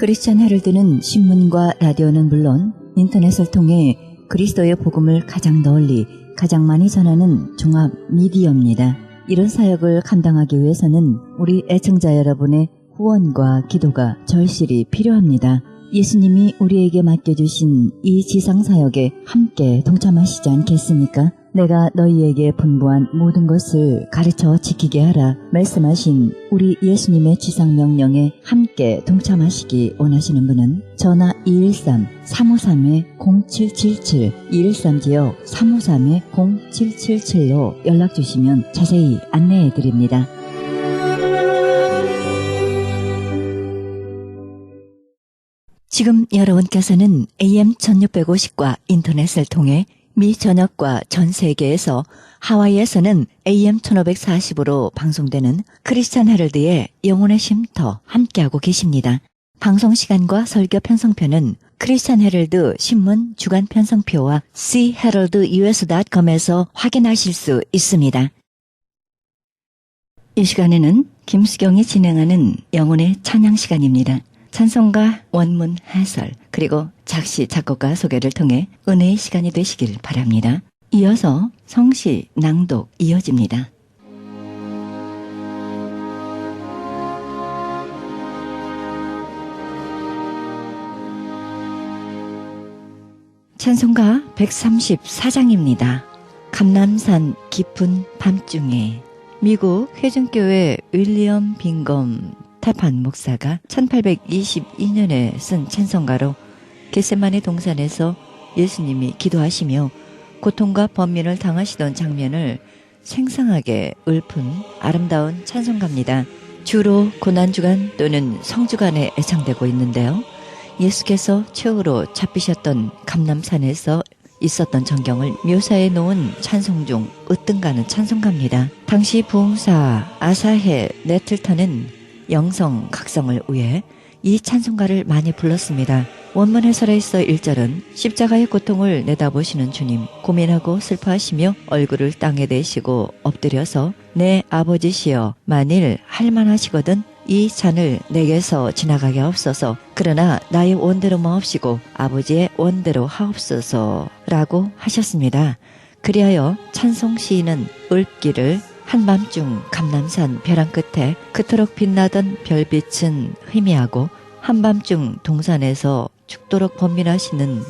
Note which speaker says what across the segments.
Speaker 1: 크리스천 헤럴드는 신문과 라디오는 물론 인터넷을 통해 그리스도의 복음을 가장 널리, 가장 많이 전하는 종합 미디어입니다. 이런 사역을 감당하기 위해서는 우리 애청자 여러분의 후원과 기도가 절실히 필요합니다. 예수님이 우리에게 맡겨주신 이 지상사역에 함께 동참하시지 않겠습니까? 내가 너희에게 분부한 모든 것을 가르쳐 지키게 하라 말씀하신 우리 예수님의 지상명령에 함께 동참하시기 원하시는 분은 전화 213-353-0777 213지역 353-0777로 연락주시면 자세히 안내해드립니다. 지금 여러분께서는 AM 1650과 인터넷을 통해 미 전역과 전 세계에서 하와이에서는 AM 1540으로 방송되는 크리스천 헤럴드의 영혼의 쉼터 함께하고 계십니다. 방송 시간과 설교 편성표는 크리스천 헤럴드 신문 주간 편성표와 cheheraldus.com에서 확인하실 수 있습니다. 이 시간에는 김수경이 진행하는 영혼의 찬양 시간입니다. 찬송가 원문 해설 그리고 작시 작곡가 소개를 통해 은혜의 시간이 되시길 바랍니다. 이어서 성시 낭독 이어집니다. 찬송가 134장입니다. 감람산 깊은 밤중에 미국 회중교회 윌리엄 빙검 타판 목사가 1822년에 쓴 찬송가로 겟세마네 동산에서 예수님이 기도하시며 고통과 번민을 당하시던 장면을 생생하게 읊은 아름다운 찬송가입니다. 주로 고난주간 또는 성주간에 애창되고 있는데요. 예수께서 최후로 잡히셨던 감람산에서 있었던 전경을 묘사해 놓은 찬송 중 으뜸가는 찬송가입니다. 당시 부흥사 아사헬 네틀턴은 영성, 각성을 위해 이 찬송가를 많이 불렀습니다. 원문 해설에 있어 1절은 십자가의 고통을 내다보시는 주님, 고민하고 슬퍼하시며 얼굴을 땅에 대시고 엎드려서 내 아버지시여 만일 할만하시거든 이 잔을 내게서 지나가게 하옵소서. 그러나 나의 원대로 마옵시고 아버지의 원대로 하옵소서 라고 하셨습니다. 그리하여 찬송 시인은 읊기를 한밤중 감람산 벼랑 끝에 그토록 빛나던 별빛은 희미하고 한밤중 동산에서 죽도록 번민하시는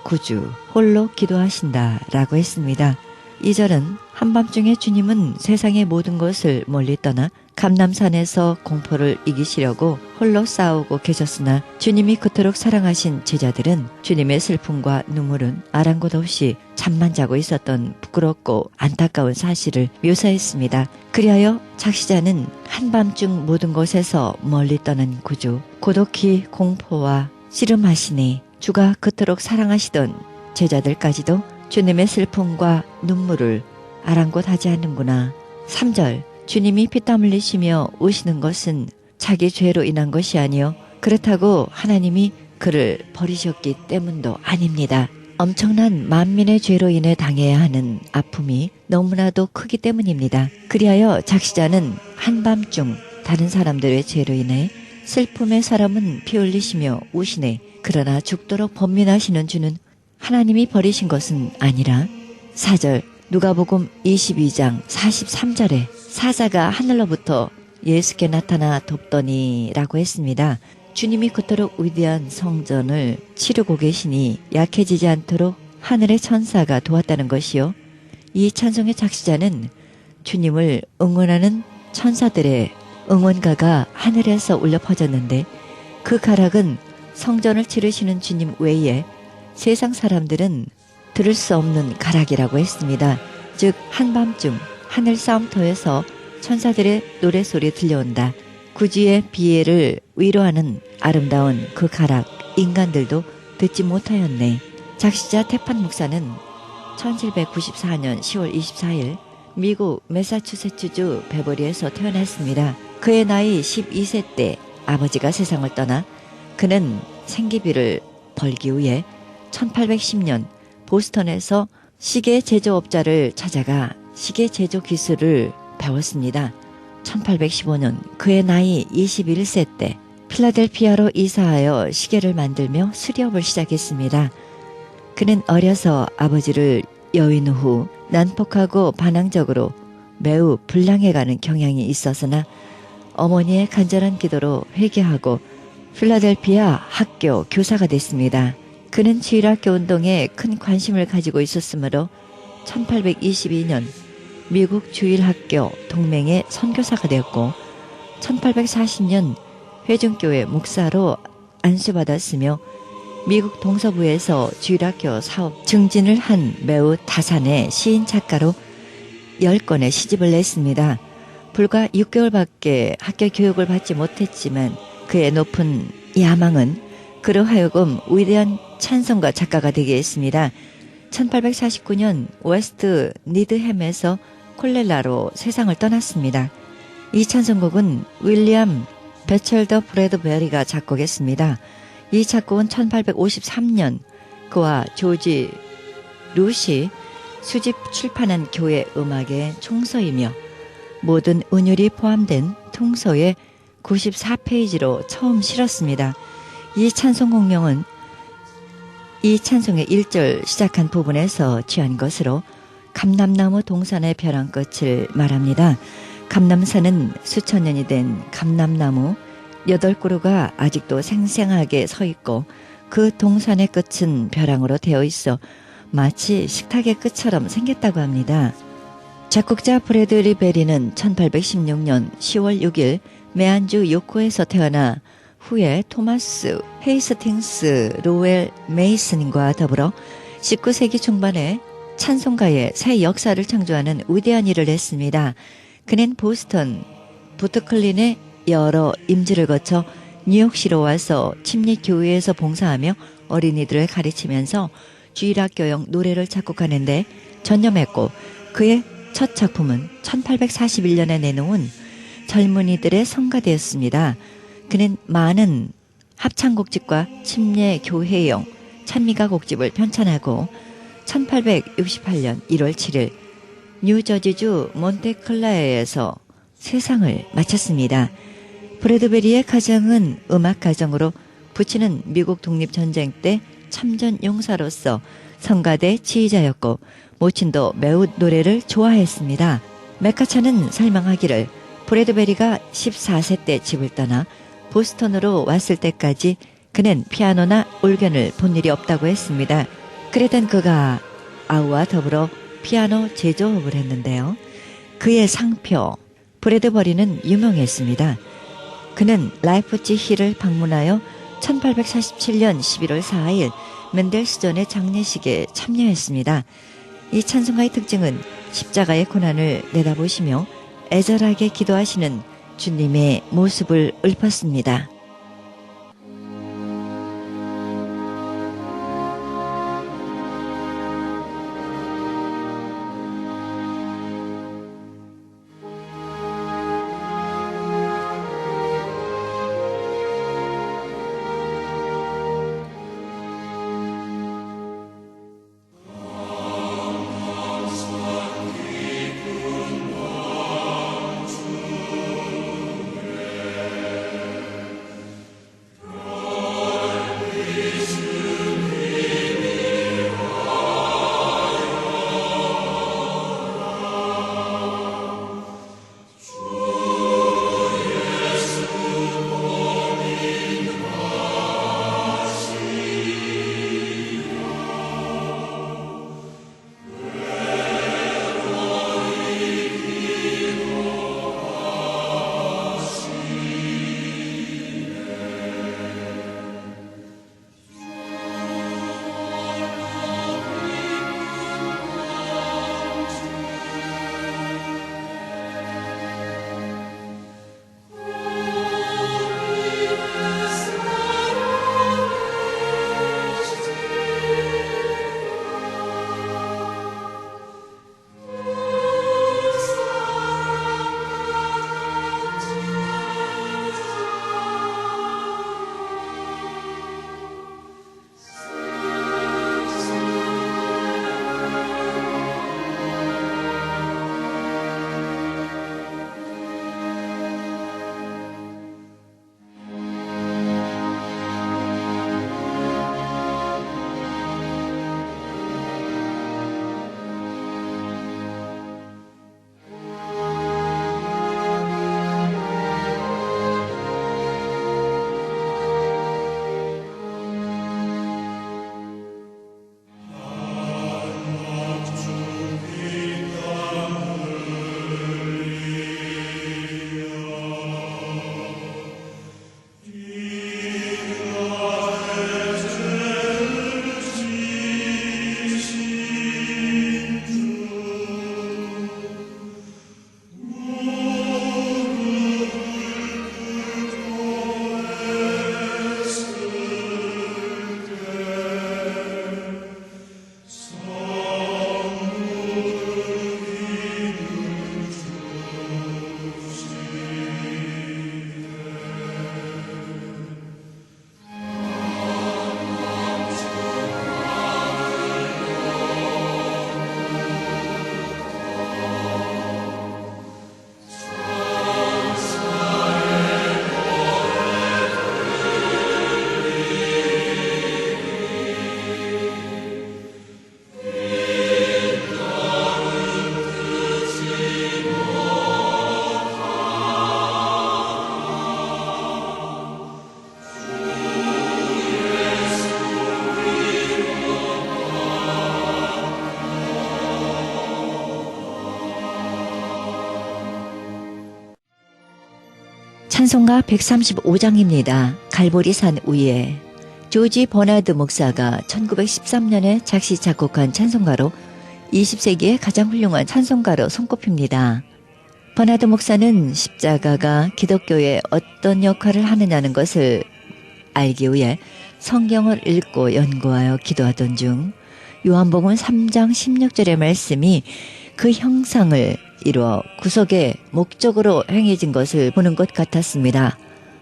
Speaker 1: 구주 홀로 기도하신다 라고 했습니다. 2절은 한밤중에 주님은 세상의 모든 것을 멀리 떠나 감람산에서 공포를 이기시려고 홀로 싸우고 계셨으나 주님이 그토록 사랑하신 제자들은 주님의 슬픔과 눈물은 아랑곳 없이 잠만 자고 있었던 부끄럽고 안타까운 사실을 묘사했습니다. 그리하여 작시자는 한밤중 모든 곳에서 멀리 떠난 구주, 고독히 공포와 씨름하시니 주가 그토록 사랑하시던 제자들까지도 주님의 슬픔과 눈물을 아랑곳 하지 않는구나. 3절 주님이 피땀 흘리시며 우시는 것은 자기 죄로 인한 것이 아니요 그렇다고 하나님이 그를 버리셨기 때문도 아닙니다. 엄청난 만민의 죄로 인해 당해야 하는 아픔이 너무나도 크기 때문입니다. 그리하여 작시자는 한밤중 다른 사람들의 죄로 인해 슬픔의 사람은 피 흘리시며 우시네. 그러나 죽도록 번민하시는 주는 하나님이 버리신 것은 아니라 4절 누가복음 22장 43절에 사자가 하늘로부터 예수께 나타나 돕더니 라고 했습니다. 주님이 그토록 위대한 성전을 치르고 계시니 약해지지 않도록 하늘의 천사가 도왔다는 것이요. 이 찬송의 작시자는 주님을 응원하는 천사들의 응원가가 하늘에서 울려 퍼졌는데 그 가락은 성전을 치르시는 주님 외에 세상 사람들은 들을 수 없는 가락이라고 했습니다. 즉 한밤중 하늘 싸움터에서 천사들의 노래소리 들려온다. 구주의 비애를 위로하는 아름다운 그 가락 인간들도 듣지 못하였네. 작시자 태판 목사는 1794년 10월 24일 미국 매사추세츠주 베버리에서 태어났습니다. 그의 나이 12세 때 아버지가 세상을 떠나 그는 생계비를 벌기 위해 1810년 보스턴에서 시계 제조업자를 찾아가 시계 제조 기술을 배웠습니다. 1815년 그의 나이 21세 때 필라델피아로 이사하여 시계를 만들며 수렵을 시작했습니다. 그는 어려서 아버지를 여인 후 난폭하고 반항적으로 매우 불량해가는 경향이 있었으나 어머니의 간절한 기도로 회개하고 필라델피아 학교 교사가 됐습니다. 그는 주일학교 운동에 큰 관심을 가지고 있었으므로 1822년 미국 주일학교 동맹의 선교사가 되었고 1840년 회중교회 목사로 안수받았으며 미국 동서부에서 주일학교 사업 증진을 한 매우 다산의 시인 작가로 10권의 시집을 냈습니다. 불과 6개월밖에 학교 교육을 받지 못했지만 그의 높은 야망은 그로 하여금 위대한 찬송가 작가가 되게 했습니다. 1849년 웨스트 니드햄에서 콜렐라로 세상을 떠났습니다. 이 찬송곡은 윌리엄 배철더 브래드베리가 작곡했습니다. 이 작곡은 1853년 그와 조지 루시 수집 출판한 교회 음악의 총서이며 모든 은율이 포함된 통서의 94페이지로 처음 실었습니다. 이 찬송곡명은 이 찬송의 1절 시작한 부분에서 취한 것으로 감람나무 동산의 벼랑 끝을 말합니다. 감람산은 수천 년이 된 감람나무 8그루가 아직도 생생하게 서 있고 그 동산의 끝은 벼랑으로 되어 있어 마치 식탁의 끝처럼 생겼다고 합니다. 작곡자 브래들리 베리는 1816년 10월 6일 메안주 요코에서 태어나 후에 토마스 헤이스팅스 로웰 메이슨과 더불어 19세기 중반에 찬송가의 새 역사를 창조하는 위대한 일을 했습니다. 그는 보스턴, 부트클린의 여러 임지를 거쳐 뉴욕시로 와서 침례교회에서 봉사하며 어린이들을 가르치면서 주일학교용 노래를 작곡하는데 전념했고 그의 첫 작품은 1841년에 내놓은 젊은이들의 성가되었습니다. 그는 많은 합창곡집과 침례교회용 찬미가 곡집을 편찬하고 1868년 1월 7일 뉴저지주 몬테클라에에서 세상을 마쳤습니다. 브래드베리의 가정은 음악 가정으로 부친은 미국 독립전쟁 때 참전 용사로서 성가대 지휘자였고 모친도 매우 노래를 좋아했습니다. 메카차는 설명하기를 브래드베리가 14세 때 집을 떠나 보스턴으로 왔을 때까지 그는 피아노나 올견을 본 일이 없다고 했습니다. 그랬던 그가 아우와 더불어 피아노 제조업을 했는데요. 그의 상표 브래드버리는 유명했습니다. 그는 라이프치히를 방문하여 1847년 11월 4일 멘델스존의 장례식에 참여했습니다. 이 찬송가의 특징은 십자가의 고난을 내다보시며 애절하게 기도하시는 주님의 모습을 읊었습니다. 찬송가 135장입니다. 갈보리산 위에. 조지 버나드 목사가 1913년에 작시 작곡한 찬송가로 20세기의 가장 훌륭한 찬송가로 손꼽힙니다. 버나드 목사는 십자가가 기독교에 어떤 역할을 하느냐는 것을 알기 위해 성경을 읽고 연구하여 기도하던 중 요한복음 3장 16절의 말씀이 그 형상을 이루어 구속의 목적으로 행해진 것을 보는 것 같았습니다.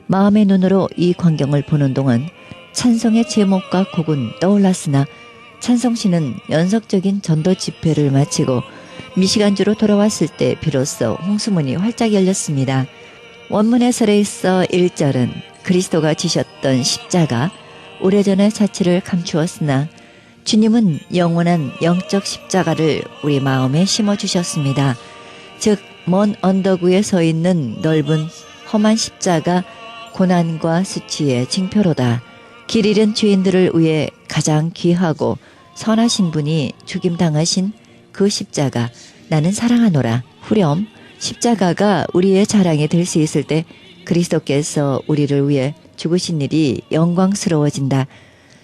Speaker 1: 마음의 눈으로 이 광경을 보는 동안 찬송의 제목과 곡은 떠올랐으나 찬송시는 연속적인 전도 집회를 마치고 미시간주로 돌아왔을 때 비로소 홍수문이 활짝 열렸습니다. 원문에 설에 있어 1절은 그리스도가 지셨던 십자가, 오래전의 자취를 감추었으나 주님은 영원한 영적 십자가를 우리 마음에 심어주셨습니다. 즉, 먼 언덕 위에 서 있는 넓은 험한 십자가, 고난과 수치의 징표로다. 길 잃은 죄인들을 위해 가장 귀하고 선하신 분이 죽임당하신 그 십자가, 나는 사랑하노라. 후렴, 십자가가 우리의 자랑이 될 수 있을 때 그리스도께서 우리를 위해 죽으신 일이 영광스러워진다.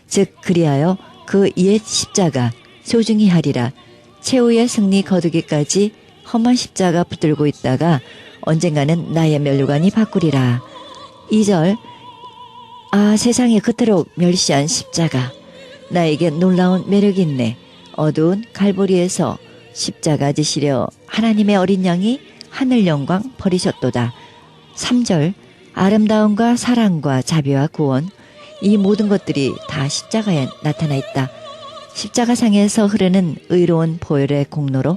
Speaker 1: 즉, 그리하여 그 옛 십자가 소중히 하리라. 최후의 승리 거두기까지 험한 십자가 붙들고 있다가 언젠가는 나의 면류관이 바꾸리라. 2절, 세상에 그토록 멸시한 십자가, 나에게 놀라운 매력이 있네. 어두운 갈보리에서 십자가 지시려 하나님의 어린 양이 하늘 영광 버리셨도다. 3절, 아름다움과 사랑과 자비와 구원, 이 모든 것들이 다 십자가에 나타나 있다. 십자가상에서 흐르는 의로운 보혈의 공로로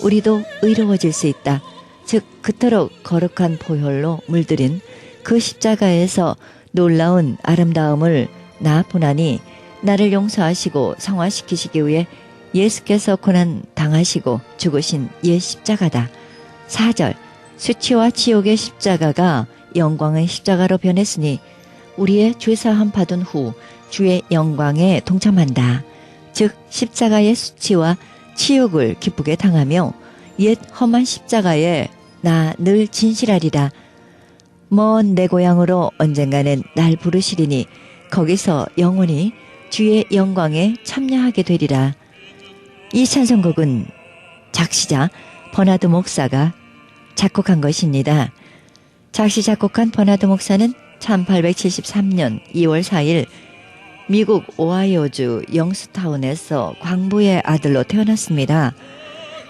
Speaker 1: 우리도 의로워질 수 있다. 즉, 그토록 거룩한 보혈로 물들인 그 십자가에서 놀라운 아름다움을 나 보나니 나를 용서하시고 성화시키시기 위해 예수께서 고난 당하시고 죽으신 옛 십자가다. 4절, 수치와 지옥의 십자가가 영광의 십자가로 변했으니 우리의 죄사함 받은 후 주의 영광에 동참한다. 즉, 십자가의 수치와 치욕을 기쁘게 당하며 옛 험한 십자가에 나 늘 진실하리라. 먼 내 고향으로 언젠가는 날 부르시리니 거기서 영원히 주의 영광에 참여하게 되리라. 이 찬송곡은 작시자 버나드 목사가 작곡한 것입니다. 작시 작곡한 버나드 목사는 1873년 2월 4일 미국 오하이오주 영스타운에서 광부의 아들로 태어났습니다.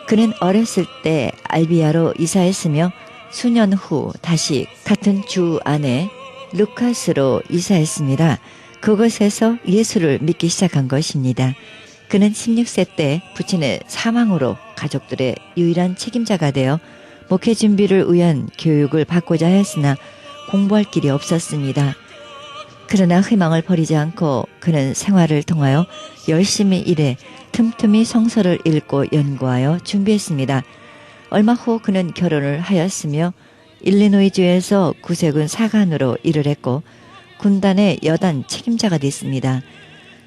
Speaker 1: 그는 어렸을 때 알비아로 이사했으며 수년 후 다시 같은 주 안에 루카스로 이사했습니다. 그곳에서 예수를 믿기 시작한 것입니다. 그는 16세 때 부친의 사망으로 가족들의 유일한 책임자가 되어 목회 준비를 위한 교육을 받고자 했으나 공부할 길이 없었습니다. 그러나 희망을 버리지 않고 그는 생활을 통하여 열심히 일해 틈틈이 성서를 읽고 연구하여 준비했습니다. 얼마 후 그는 결혼을 하였으며 일리노이주에서 구세군 사관으로 일을 했고 군단의 여단 책임자가 됐습니다.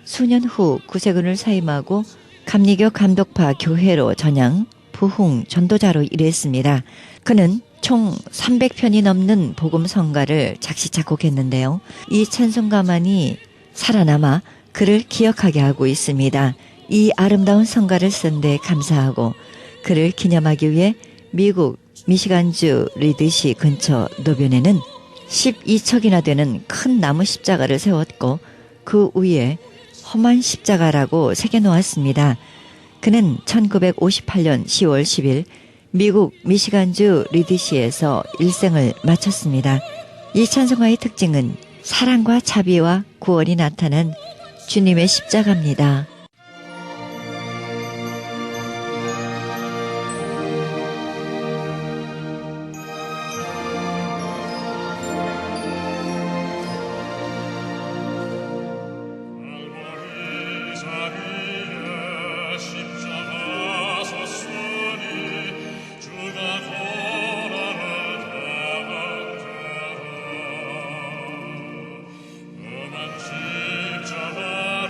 Speaker 1: 수년 후 구세군을 사임하고 감리교 감독파 교회로 전향, 부흥 전도자로 일했습니다. 그는 총 300편이 넘는 복음성가를 작시 작곡했는데요. 이 찬송가만이 살아남아 그를 기억하게 하고 있습니다. 이 아름다운 성가를 쓴 데 감사하고 그를 기념하기 위해 미국 미시간주 리드시 근처 노변에는 12척이나 되는 큰 나무 십자가를 세웠고 그 위에 험한 십자가라고 새겨놓았습니다. 그는 1958년 10월 10일 미국 미시간주 리드시에서 일생을 마쳤습니다. 이 찬송가의 특징은 사랑과 자비와 구원이 나타난 주님의 십자가입니다.
Speaker 2: 십자가를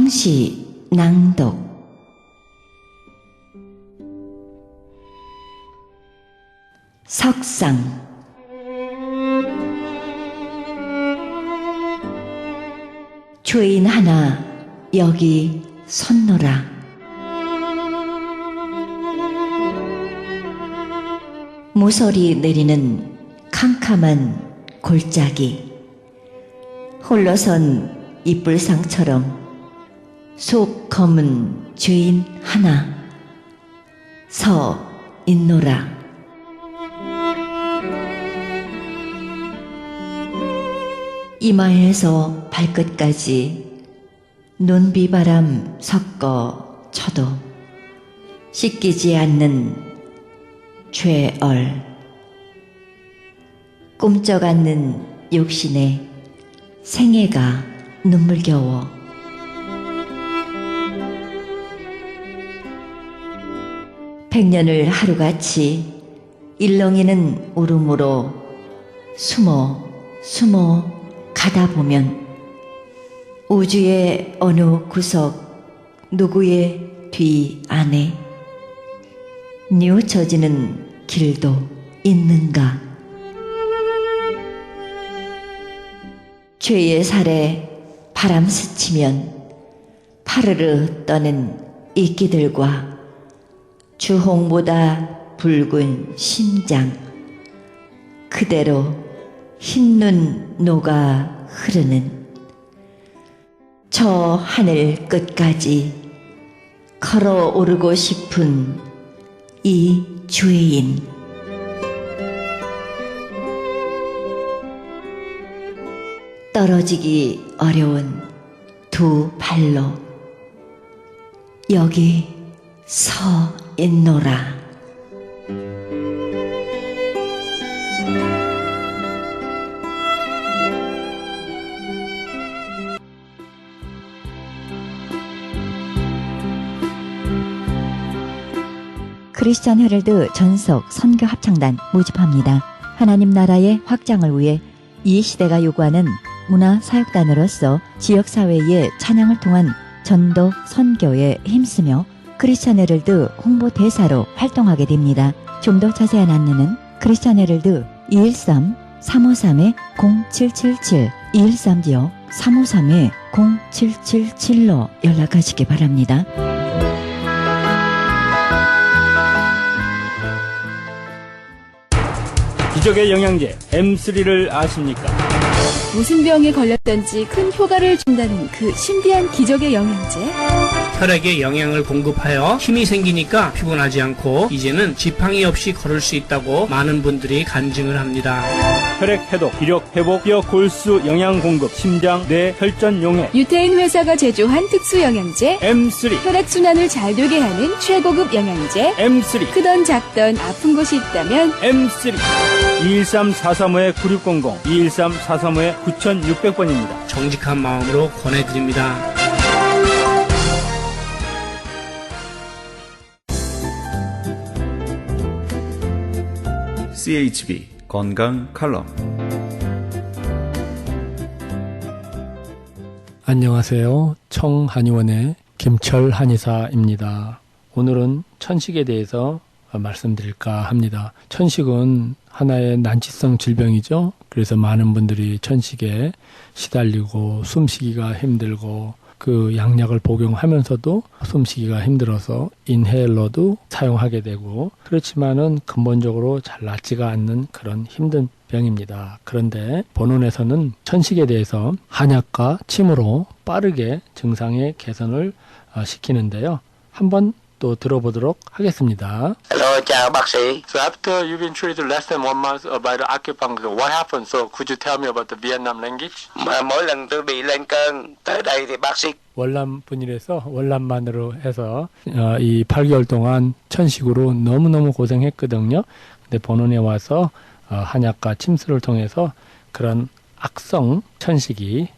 Speaker 1: 성시 낭독. 석상. 죄인 하나 여기 섰노라. 모서리 내리는 캄캄한 골짜기. 홀로선 이불상처럼 속 검은 죄인 하나 서 있노라. 이마에서 발끝까지 눈비바람 섞어 쳐도 씻기지 않는 죄얼. 꿈쩍 않는 욕심에 생애가 눈물겨워. 백년을 하루같이 일렁이는 울음으로 숨어 가다 보면 우주의 어느 구석 누구의 뒤 안에 뉘우쳐지는 길도 있는가. 죄의 살에 바람 스치면 파르르 떠는 이끼들과 주홍보다 붉은 심장, 그대로 흰눈 녹아 흐르는 저 하늘 끝까지 걸어오르고 싶은 이 죄인. 떨어지기 어려운 두 발로 여기 서 있노라. 크리스천 헤럴드 전속 선교 합창단 모집합니다. 하나님 나라의 확장을 위해 이 시대가 요구하는 문화 사역단으로서 지역사회의 찬양을 통한 전도 선교에 힘쓰며 크리스천 헤럴드 홍보대사로 활동하게 됩니다. 좀 더 자세한 안내는 크리스천 헤럴드 213-353-0777 213-353-0777로 연락하시기 바랍니다.
Speaker 2: 기적의 영양제 M3를 아십니까?
Speaker 3: 무슨 병에 걸렸던지 큰 효과를 준다는 그 신비한 기적의 영양제.
Speaker 4: 혈액에 영양을 공급하여 힘이 생기니까 피곤하지 않고 이제는 지팡이 없이 걸을 수 있다고 많은 분들이 간증을 합니다.
Speaker 2: 혈액 해독, 기력 회복, 뼈 골수 영양 공급, 심장, 뇌, 혈전 용해.
Speaker 3: 유태인 회사가 제조한 특수 영양제.
Speaker 2: M3.
Speaker 3: 혈액순환을 잘 되게 하는 최고급 영양제.
Speaker 2: M3.
Speaker 3: 크던 작던 아픈 곳이 있다면
Speaker 2: M3. 213-435-9600, 213-435-9600번입니다.
Speaker 4: 정직한 마음으로 권해드립니다.
Speaker 5: CHB 건강 칼럼.
Speaker 6: 안녕하세요. 청한의원의 김철 한의사입니다. 오늘은 천식에 대해서 말씀드릴까 합니다. 천식은 하나의 난치성 질병이죠. 그래서 많은 분들이 천식에 시달리고 숨쉬기가 힘들고 그 양약을 복용하면서도 숨쉬기가 힘들어서 인헤일러도 사용하게 되고, 그렇지만은 근본적으로 잘 낫지가 않는 그런 힘든 병입니다. 그런데 본원에서는 천식에 대해서 한약과 침으로 빠르게 증상의 개선을 시키는데요. 한번 또 들어보도록 하겠습니다.
Speaker 7: Hello, chào bác sĩ.
Speaker 8: So after you've been treated less than 1 month by the acupuncture, what happened? So could you tell me about the Vietnam language?
Speaker 7: Mỗi lần tôi bị lên cơn tới đây thì bác sĩ
Speaker 6: 월남 분이라서 월남만으로 해서 이 8개월 동안 천식으로 너무너무 고생했거든요. 근데 본원에 와서 한약과 침수를 통해서 그런 악성 천식이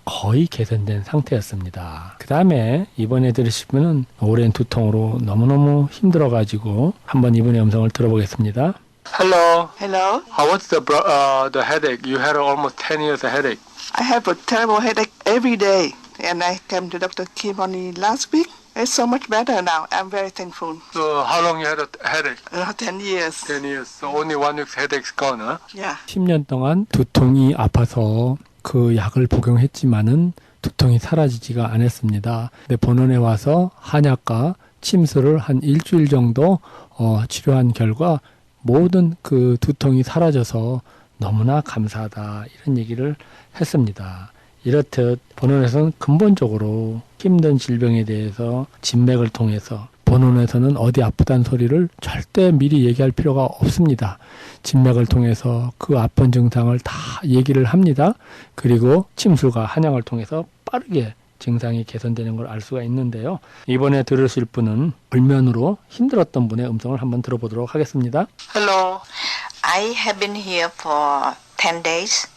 Speaker 6: 거의 개선된 상태였습니다. 그 다음에 이번에 들으실 분은 오랜 두통으로 너무너무 힘들어가지고 한번 이분의 음성을 들어보겠습니다.
Speaker 8: Hello.
Speaker 9: Hello.
Speaker 8: What's the headache? You had almost 10 years of headache.
Speaker 9: I have a terrible headache every day, and I came to Dr. Kim only last week. It's so much better now. I'm very thankful.
Speaker 8: So how long you had a headache?
Speaker 9: 10 years.
Speaker 8: 10 years. So only 1 week's headache's gone, huh?
Speaker 9: Yeah.
Speaker 6: 10년 동안 두통이 아파서 그 약을 복용했지만은 두통이 사라지지가 않았습니다. 근데 본원에 와서 한약과 침수를 한 일주일 정도 치료한 결과 모든 그 두통이 사라져서 너무나 감사하다, 이런 얘기를 했습니다. 이렇듯 본원에서는 근본적으로 힘든 질병에 대해서 진맥을 통해서, 본원에서는 어디 아프다는 소리를 절대 미리 얘기할 필요가 없습니다. 진맥을 통해서 그 아픈 증상을 다 얘기를 합니다. 그리고 침술과 한약을 통해서 빠르게 증상이 개선되는 걸 알 수가 있는데요. 이번에 들으실 분은 불면으로 힘들었던 분의 음성을 한번 들어보도록 하겠습니다.
Speaker 8: Hello.
Speaker 10: I have been here for 10 days.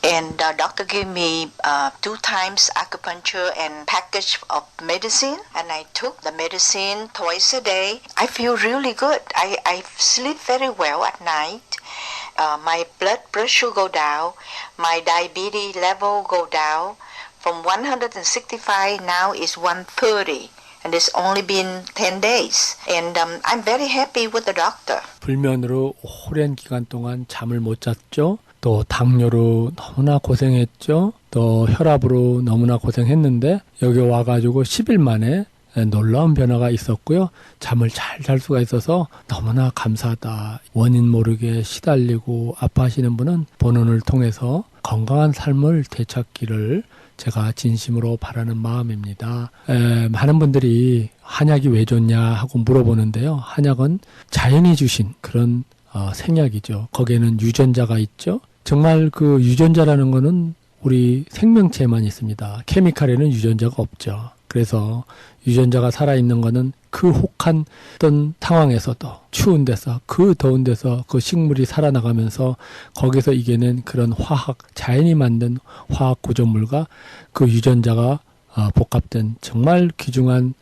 Speaker 10: And the doctor gave me 2 times acupuncture and package of medicine, and I took the medicine twice a day. I feel really good. I sleep very well at night. My blood pressure go down. My diabetes level go down. From 165 now is 130. And it's only been 10 days. And I'm very happy with the doctor.
Speaker 6: 불면으로 오랜 기간 동안 잠을 못 잤죠. 또 당뇨로 너무나 고생했죠. 또 혈압으로 너무나 고생했는데 여기 와가지고 10일 만에 놀라운 변화가 있었고요. 잠을 잘 잘 수가 있어서 너무나 감사하다. 원인 모르게 시달리고 아파하시는 분은 본원을 통해서 건강한 삶을 되찾기를 제가 진심으로 바라는 마음입니다. 많은 분들이 한약이 왜 좋냐 하고 물어보는데요. 한약은 자연이 주신 그런 생약이죠. 거기에는 유전자가 있죠. 정말 그 유전자라는 거는 우리 생명체에만 있습니다. 케미칼에는 유전자가 없죠. 그래서 유전자가 살아있는 거는 그 혹한 어떤 상황에서도 추운 데서, 그 더운 데서 그 식물이 살아나가면서 거기서 이겨낸 그런 화학, 자연이 만든 화학 구조물과 그 유전자가 복합된 정말 귀중한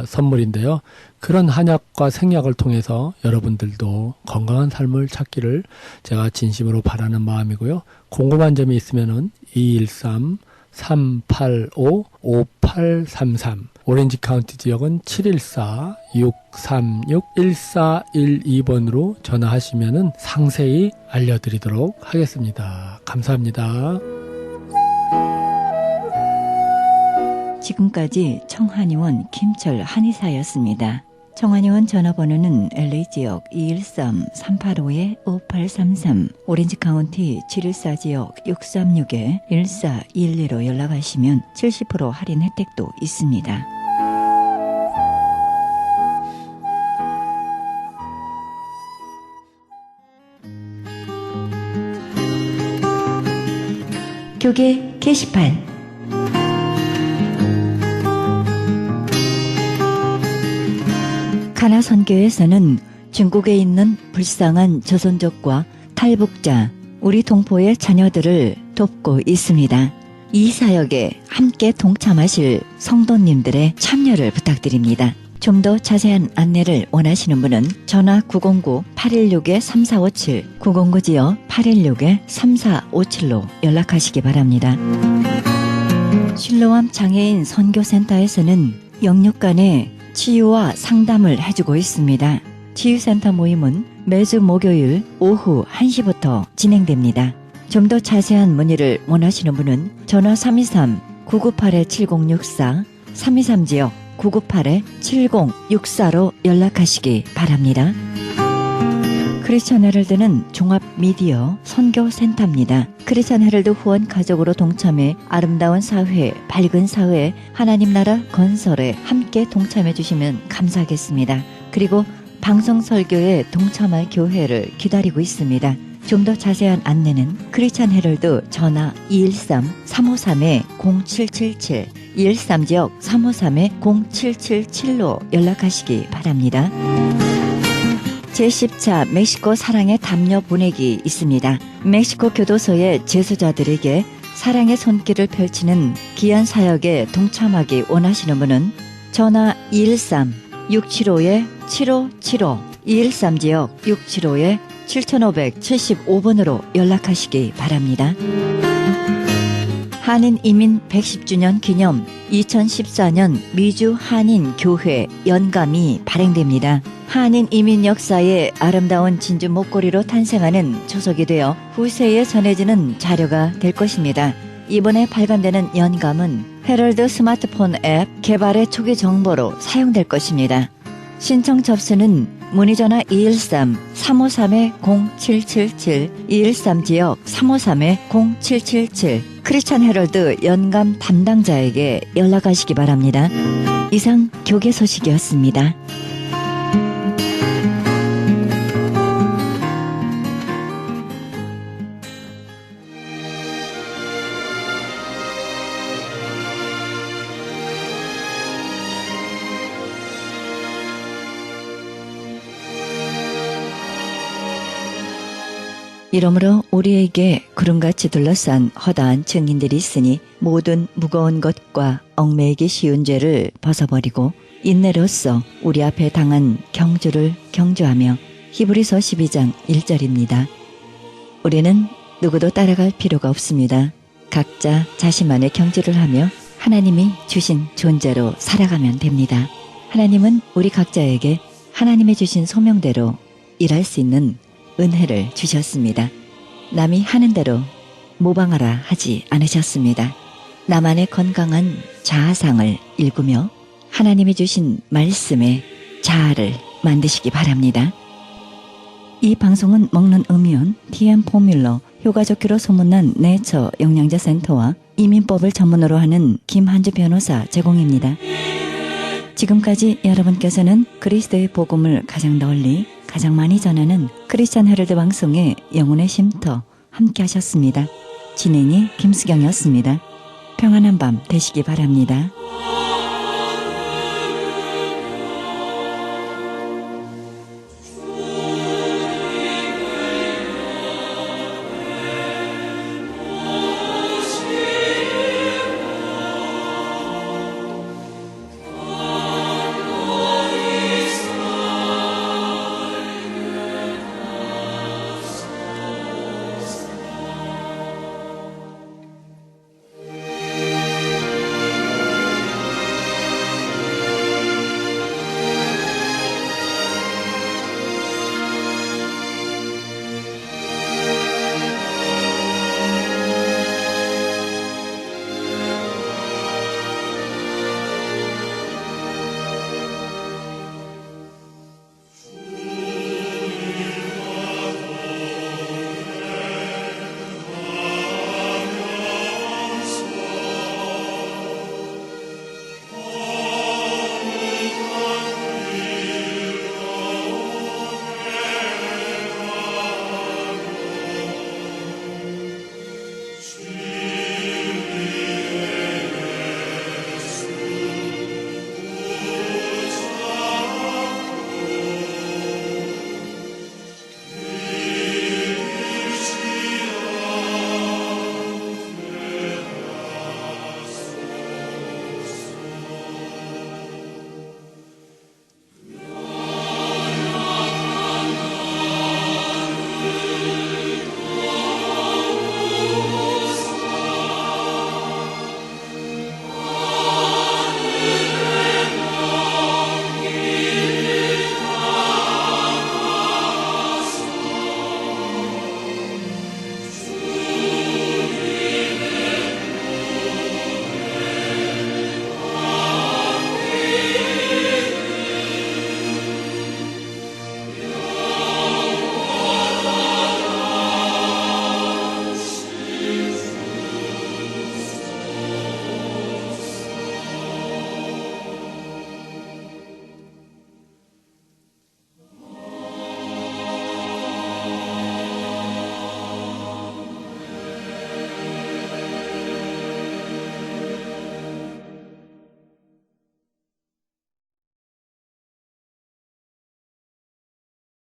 Speaker 6: 선물인데요. 그런 한약과 생약을 통해서 여러분들도 건강한 삶을 찾기를 제가 진심으로 바라는 마음이고요. 궁금한 점이 있으면은 213-385-5833 오렌지 카운티 지역은 714-636-1412번으로 전화하시면은 상세히 알려드리도록 하겠습니다. 감사합니다.
Speaker 1: 지금까지 청한의원 김철 한의사였습니다. 청한의원 전화번호는 LA지역 213-385-5833, 오렌지 카운티 714지역 636-1412로 연락하시면 70% 할인 혜택도 있습니다. 교계 게시판. 가나 선교에서는 중국에 있는 불쌍한 조선족과 탈북자, 우리 동포의 자녀들을 돕고 있습니다. 이 사역에 함께 동참하실 성도님들의 참여를 부탁드립니다. 좀 더 자세한 안내를 원하시는 분은 전화 909-816-3457, 909지역 816-3457로 연락하시기 바랍니다. 실로암 장애인 선교센터에서는 영육간의 치유와 상담을 해주고 있습니다. 치유센터 모임은 매주 목요일 오후 1시부터 진행됩니다. 좀 더 자세한 문의를 원하시는 분은 전화 323-998-7064, 323지역 998-7064로 연락하시기 바랍니다. 크리스천 헤럴드는 종합 미디어 선교센터입니다. 크리스천 헤럴드 후원 가족으로 동참해 아름다운 사회, 밝은 사회, 하나님 나라 건설에 함께 동참해 주시면 감사하겠습니다. 그리고 방송 설교에 동참할 교회를 기다리고 있습니다. 좀 더 자세한 안내는 크리스천 헤럴드 전화 213-353-0777, 213지역 353-0777로 연락하시기 바랍니다. 제10차 멕시코 사랑의 담요 보내기 있습니다. 멕시코 교도소의 재소자들에게 사랑의 손길을 펼치는 귀한 사역에 동참하기 원하시는 분은 전화 213-675-7575, 213지역 675-7575번으로 연락하시기 바랍니다. 한인 이민 110주년 기념 2014년 미주 한인 교회 연감이 발행됩니다. 한인 이민 역사의 아름다운 진주 목걸이로 탄생하는 초석이 되어 후세에 전해지는 자료가 될 것입니다. 이번에 발간되는 연감은 헤럴드 스마트폰 앱 개발의 초기 정보로 사용될 것입니다. 신청 접수는 문의전화 213-353-0777, 213지역 353-0777, 크리스천 헤럴드 연감 담당자에게 연락하시기 바랍니다. 이상 교계 소식이었습니다. 이러므로 우리에게 구름같이 둘러싼 허다한 증인들이 있으니 모든 무거운 것과 얽매이기 쉬운 죄를 벗어버리고 인내로써 우리 앞에 당한 경주를 경주하며 히브리서 12장 1절입니다. 우리는 누구도 따라갈 필요가 없습니다. 각자 자신만의 경주를 하며 하나님이 주신 존재로 살아가면 됩니다. 하나님은 우리 각자에게 하나님의 주신 소명대로 일할 수 있는 은혜를 주셨습니다. 남이 하는 대로 모방하라 하지 않으셨습니다. 나만의 건강한 자아상을 일구며 하나님이 주신 말씀에 자아를 만드시기 바랍니다. 이 방송은 먹는 음이온 TM 포뮬러 효과 좋기로 소문난 네이처 영양제 센터와 이민법을 전문으로 하는 김한주 변호사 제공입니다. 지금까지 여러분께서는 그리스도의 복음을 가장 널리 가장 많이 전하는 크리스천 헤럴드 방송의 영혼의 쉼터 함께 하셨습니다. 진행이 김수경이었습니다. 평안한 밤 되시기 바랍니다.